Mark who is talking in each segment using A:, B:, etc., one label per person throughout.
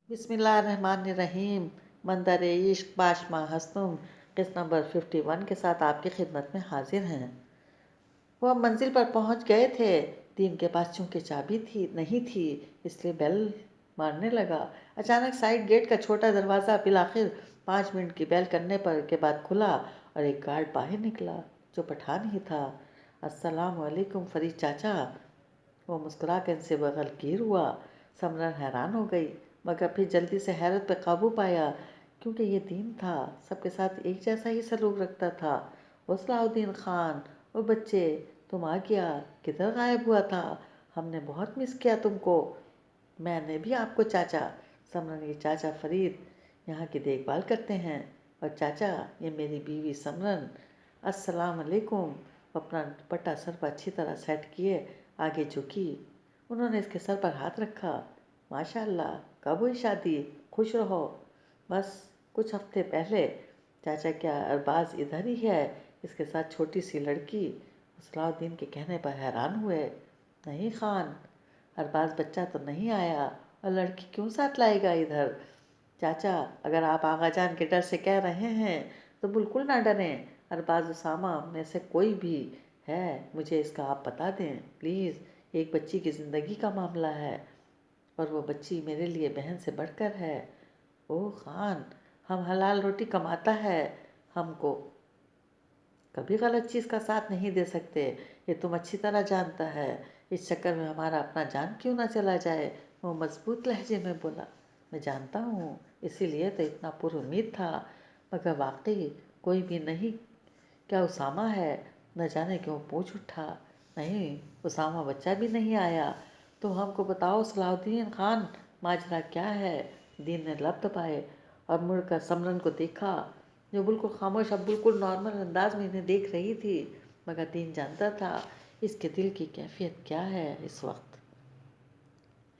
A: बिस्मिल्लाहिर्रहमानिर्रहीम। मंदर इश्क बाशमा हस्तुम किस्त नंबर 51 के साथ आपकी खिदमत में हाजिर हैं। वो अब मंजिल पर पहुंच गए थे। दीन के पास चूंकि चाबी नहीं थी, इसलिए बेल मारने लगा। अचानक साइड गेट का छोटा दरवाज़ा बिलाखिर 5 मिनट की बेल करने के बाद खुला और एक गार्ड बाहर निकला, जो पठान ही था। अस्सलाम वालेकुम फरीद चाचा। वो मुस्कुरा कर इनसे बगलगीर हुआ। समरन हैरान हो गई, मगर फिर जल्दी से हैरत पर काबू पाया, क्योंकि ये दीन था, सबके साथ एक जैसा ही सलूक रखता था। वो सलाउद्दीन खान, वो बच्चे, तुम आ गया, किधर गायब हुआ था? हमने बहुत मिस किया तुमको। मैंने भी आपको चाचा। समरन, ये चाचा फरीद यहाँ की देखभाल करते हैं, और चाचा ये मेरी बीवी समरन। अस्सलाम वालेकुम। अपना दुपट्टा सर पर अच्छी तरह सेट किए आगे झुकी। उन्होंने इसके सर पर हाथ रखा। माशाअल्लाह, कब हुई शादी? खुश रहो। बस कुछ हफ्ते पहले। चाचा, क्या अरबाज इधर ही है, इसके साथ छोटी सी लड़की? सलाउद्दीन के कहने पर हैरान हुए। नहीं खान, अरबाज बच्चा तो नहीं आया, और लड़की क्यों साथ लाएगा इधर? चाचा, अगर आप आगा जान के डर से कह रहे हैं तो बिल्कुल ना डरें। अरबाज उसामा में से कोई भी है, मुझे इसका आप बता दें प्लीज़। एक बच्ची की ज़िंदगी का मामला है, और वो बच्ची मेरे लिए बहन से बढ़कर है। ओह खान, हम हलाल रोटी कमाता है, हमको कभी गलत चीज़ का साथ नहीं दे सकते, ये तुम अच्छी तरह जानता है। इस चक्कर में हमारा अपना जान क्यों ना चला जाए? वो मजबूत लहजे में बोला। मैं जानता हूँ, इसीलिए तो इतना पुरुमीद था, मगर वाकई कोई भी नहीं। क्या उसामा है? न जाने क्यों पूछ उठा। नहीं, उसामा बच्चा भी नहीं आया। तो हमको बताओ सलाउद्दीन खान, माजरा क्या है? दीन ने लब दबाए और मुड़कर समरन को देखा, जो बिल्कुल खामोश, अब बिल्कुल नॉर्मल अंदाज में इन्हें देख रही थी। मगर दीन जानता था इसके दिल की कैफियत क्या है इस वक्त।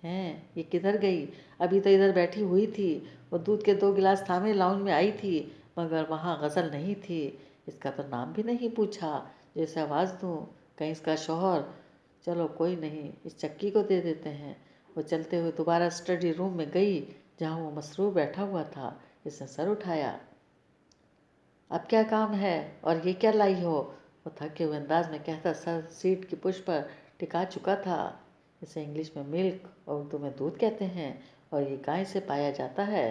A: हैं, ये किधर गई? अभी तो इधर बैठी हुई थी। वो दूध के 2 गिलास थामे लाउंज में आई थी, मगर वहाँ गज़ल नहीं थी। इसका तो नाम भी नहीं पूछा, जैसे आवाज़ दूँ कहीं इसका शौहर। चलो कोई नहीं, इस चक्की को दे देते हैं। वो चलते हुए दोबारा स्टडी रूम में गई, जहाँ वो मसरूफ़ बैठा हुआ था। इसने सर उठाया। अब क्या काम है, और ये क्या लाई हो? वो थके हुए अंदाज में कहता सर सीट की पुश पर टिका चुका था। इसे इंग्लिश में मिल्क और उर्दू में दूध कहते हैं, और ये गाय से पाया जाता है।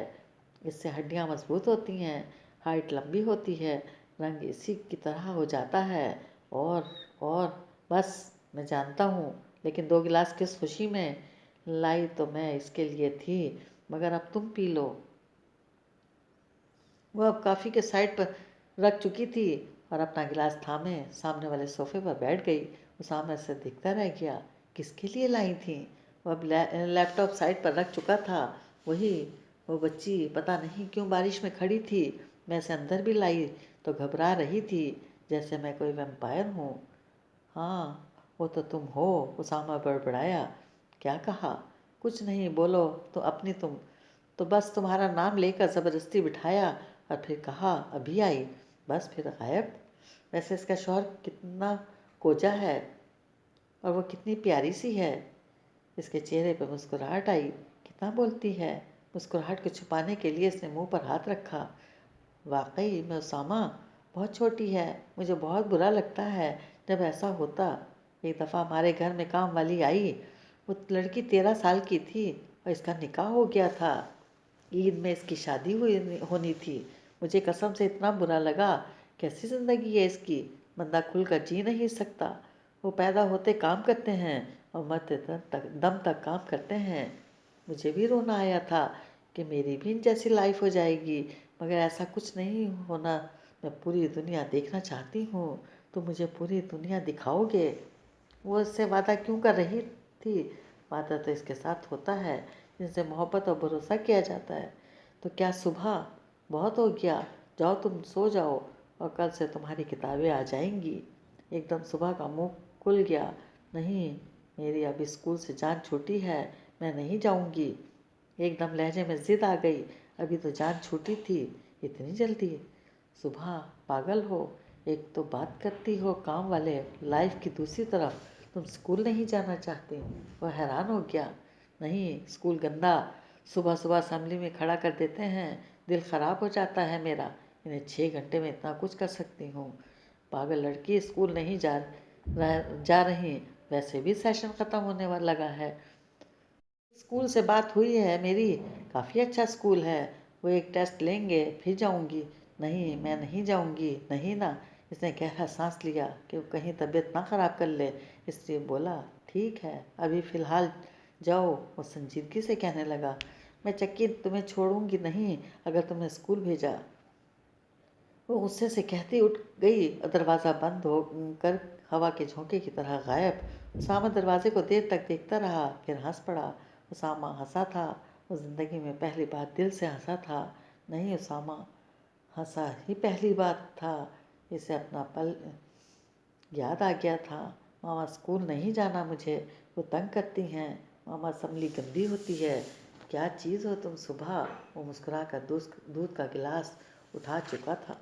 A: इससे हड्डियाँ मजबूत होती हैं, हाइट लंबी होती है, रंग इसी की तरह हो जाता है। और बस मैं जानता हूँ, लेकिन 2 गिलास किस खुशी में लाई तो मैं इसके लिए थी, मगर अब तुम पी लो। वह अब काफ़ी के साइड पर रख चुकी थी और अपना गिलास थामे सामने वाले सोफे पर बैठ गई। वो सामने से दिखता रह गया, किसके लिए लाई थी? वह लैपटॉप साइड पर रख चुका था। वही वो बच्ची पता नहीं क्यों बारिश में खड़ी थी। मैं इसे अंदर भी लाई तो घबरा रही थी, जैसे मैं कोई वैम्पायर हूँ। हाँ, वो तो तुम हो, उसामा बड़बड़ाया। क्या कहा? कुछ नहीं, बोलो तो अपनी तुम। तो बस तुम्हारा नाम लेकर ज़बरदस्ती बिठाया, और फिर कहा अभी आई, बस फिर गायब। वैसे इसका शौहर कितना कोजा है, और वो कितनी प्यारी सी है। इसके चेहरे पर मुस्कुराहट आई। कितना बोलती है। मुस्कुराहट को छुपाने के लिए इसने मुंह पर हाथ रखा। वाकई में उसामा बहुत छोटी है, मुझे बहुत बुरा लगता है जब ऐसा होता। एक दफ़ा हमारे घर में काम वाली आई, वो लड़की 13 साल की थी, और इसका निकाह हो गया था। ईद में इसकी शादी होनी थी। मुझे कसम से इतना बुरा लगा। कैसी ज़िंदगी है इसकी, बंदा खुलकर जी नहीं सकता। वो पैदा होते काम करते हैं और मरते दम तक काम करते हैं। मुझे भी रोना आया था कि मेरी भी इन जैसी लाइफ हो जाएगी, मगर ऐसा कुछ नहीं होना। मैं पूरी दुनिया देखना चाहती हूँ, तो मुझे पूरी दुनिया दिखाओगे? वो इससे वादा क्यों कर रही थी? वादा तो इसके साथ होता है जिनसे मोहब्बत और भरोसा किया जाता है। तो क्या सुबह बहुत हो गया? जाओ तुम सो जाओ, और कल से तुम्हारी किताबें आ जाएंगी। एकदम सुबह का मुंह खुल गया। नहीं, मेरी अभी स्कूल से जान छूटी है, मैं नहीं जाऊंगी। एकदम लहजे में जिद आ गई। अभी तो जान छूटी थी, इतनी जल्दी? सुबह, पागल हो? एक तो बात करती हो काम वाले लाइफ की, दूसरी तरफ तुम स्कूल नहीं जाना चाहते। वह हैरान हो गया। नहीं, स्कूल गंदा, صبح صبح اسمبلی میں کھڑا کر دیتے ہیں، دل خراب ہو جاتا ہے میرا۔ انہیں 6 گھنٹے میں اتنا کچھ کر سکتی ہوں۔ پاگل لڑکی اسکول نہیں جا رہی، ویسے بھی سیشن ختم ہونے والا لگا ہے۔ اسکول سے بات ہوئی ہے میری، کافی اچھا اسکول ہے، وہ ایک ٹیسٹ لیں گے پھر جاؤں گی۔ نہیں، میں نہیں جاؤں گی، نہیں نا۔ اس نے گہرا سانس لیا کہ وہ کہیں طبیعت نہ خراب کر لے، اس لیے بولا ٹھیک ہے ابھی فی الحال جاؤ۔ وہ سنجیدگی سے کہنے لگا میں چکی تمہیں چھوڑوں گی نہیں اگر تم نے اسکول بھیجا۔ وہ غصے سے کہتی اٹھ گئی اور دروازہ بند ہو کر ہوا کے جھونکے کی طرح غائب۔ اسامہ دروازے کو دیر تک دیکھتا رہا، پھر ہنس پڑا۔ اسامہ ہنسا تھا، وہ زندگی میں پہلی بار دل سے ہنسا تھا۔ نہیں، اسامہ ہنسا ہی پہلی بار تھا۔ اسے اپنا پل یاد آ گیا تھا۔ ماما اسکول نہیں جانا مجھے، وہ تنگ کرتی ہیں، ماما اسمبلی گندی ہوتی ہے۔ کیا چیز ہو تم صبح۔ وہ مسکرا کر دودھ کا گلاس اٹھا چکا تھا۔